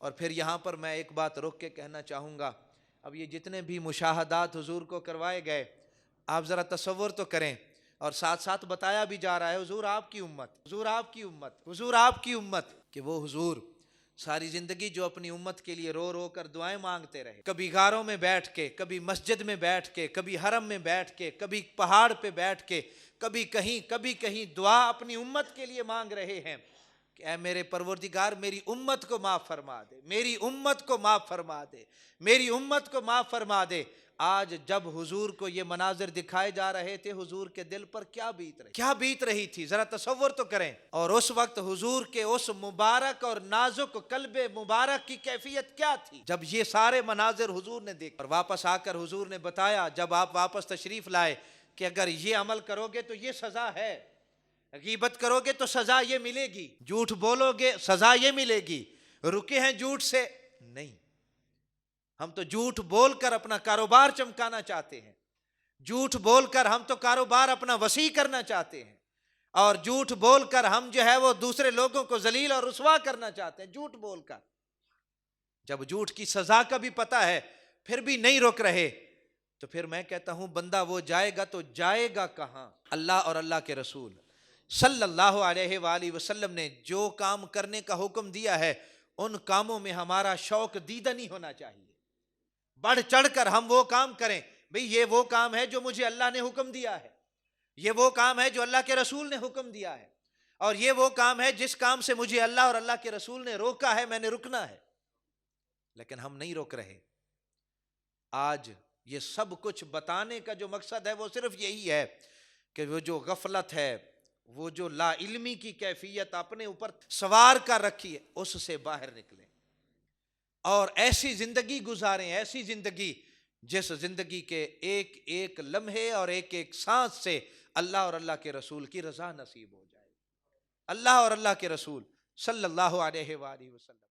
اور پھر یہاں پر میں ایک بات رک کے کہنا چاہوں گا، اب یہ جتنے بھی مشاہدات حضور کو کروائے گئے، آپ ذرا تصور تو کریں، اور ساتھ ساتھ بتایا بھی جا رہا ہے حضور آپ کی امت، حضور آپ کی امت، حضور آپ کی امت، کہ وہ حضور ساری زندگی جو اپنی امت کے لیے رو رو کر دعائیں مانگتے رہے، کبھی غاروں میں بیٹھ کے، کبھی مسجد میں بیٹھ کے، کبھی حرم میں بیٹھ کے، کبھی پہاڑ پہ بیٹھ کے، کبھی کہیں دعا اپنی امت کے لیے مانگ رہے ہیں کہ اے میرے پروردگار میری امت کو معاف فرما دے، میری امت کو معاف فرما دے، میری امت کو معاف فرما دے۔ آج جب حضور کو یہ مناظر دکھائے جا رہے تھے، حضور کے دل پر کیا بیت رہی تھی، ذرا تصور تو کریں۔ اور اس وقت حضور کے اس مبارک اور نازک قلب مبارک کی کیفیت کیا تھی جب یہ سارے مناظر حضور نے دیکھ، اور واپس آ کر حضور نے بتایا جب آپ واپس تشریف لائے کہ اگر یہ عمل کرو گے تو یہ سزا ہے، غیبت کرو گے تو سزا یہ ملے گی، جھوٹ بولو گے سزا یہ ملے گی۔ رکے ہیں جھوٹ سے؟ نہیں، ہم تو جھوٹ بول کر اپنا کاروبار چمکانا چاہتے ہیں، جھوٹ بول کر ہم تو کاروبار اپنا وسیع کرنا چاہتے ہیں، اور جھوٹ بول کر ہم جو ہے وہ دوسرے لوگوں کو ذلیل اور رسوا کرنا چاہتے ہیں، جھوٹ بول کر۔ جب جھوٹ کی سزا کا بھی پتہ ہے پھر بھی نہیں رک رہے، تو پھر میں کہتا ہوں بندہ وہ جائے گا تو جائے گا کہاں؟ اللہ اور اللہ کے رسول صلی اللہ علیہ وآلہ وسلم نے جو کام کرنے کا حکم دیا ہے، ان کاموں میں ہمارا شوق دیدہ نہیں ہونا چاہیے، بڑھ چڑھ کر ہم وہ کام کریں، بھئی یہ وہ کام ہے جو مجھے اللہ نے حکم دیا ہے، یہ وہ کام ہے جو اللہ کے رسول نے حکم دیا ہے، اور یہ وہ کام ہے جس کام سے مجھے اللہ اور اللہ کے رسول نے روکا ہے، میں نے رکنا ہے، لیکن ہم نہیں روک رہے۔ آج یہ سب کچھ بتانے کا جو مقصد ہے وہ صرف یہی ہے کہ وہ جو غفلت ہے، وہ جو لا علمی کی کیفیت اپنے اوپر سوار کر رکھی ہے، اس سے باہر نکلیں اور ایسی زندگی گزاریں، ایسی زندگی جس زندگی کے ایک ایک لمحے اور ایک ایک سانس سے اللہ اور اللہ کے رسول کی رضا نصیب ہو جائے۔ اللہ اور اللہ کے رسول صلی اللہ علیہ وآلہ وسلم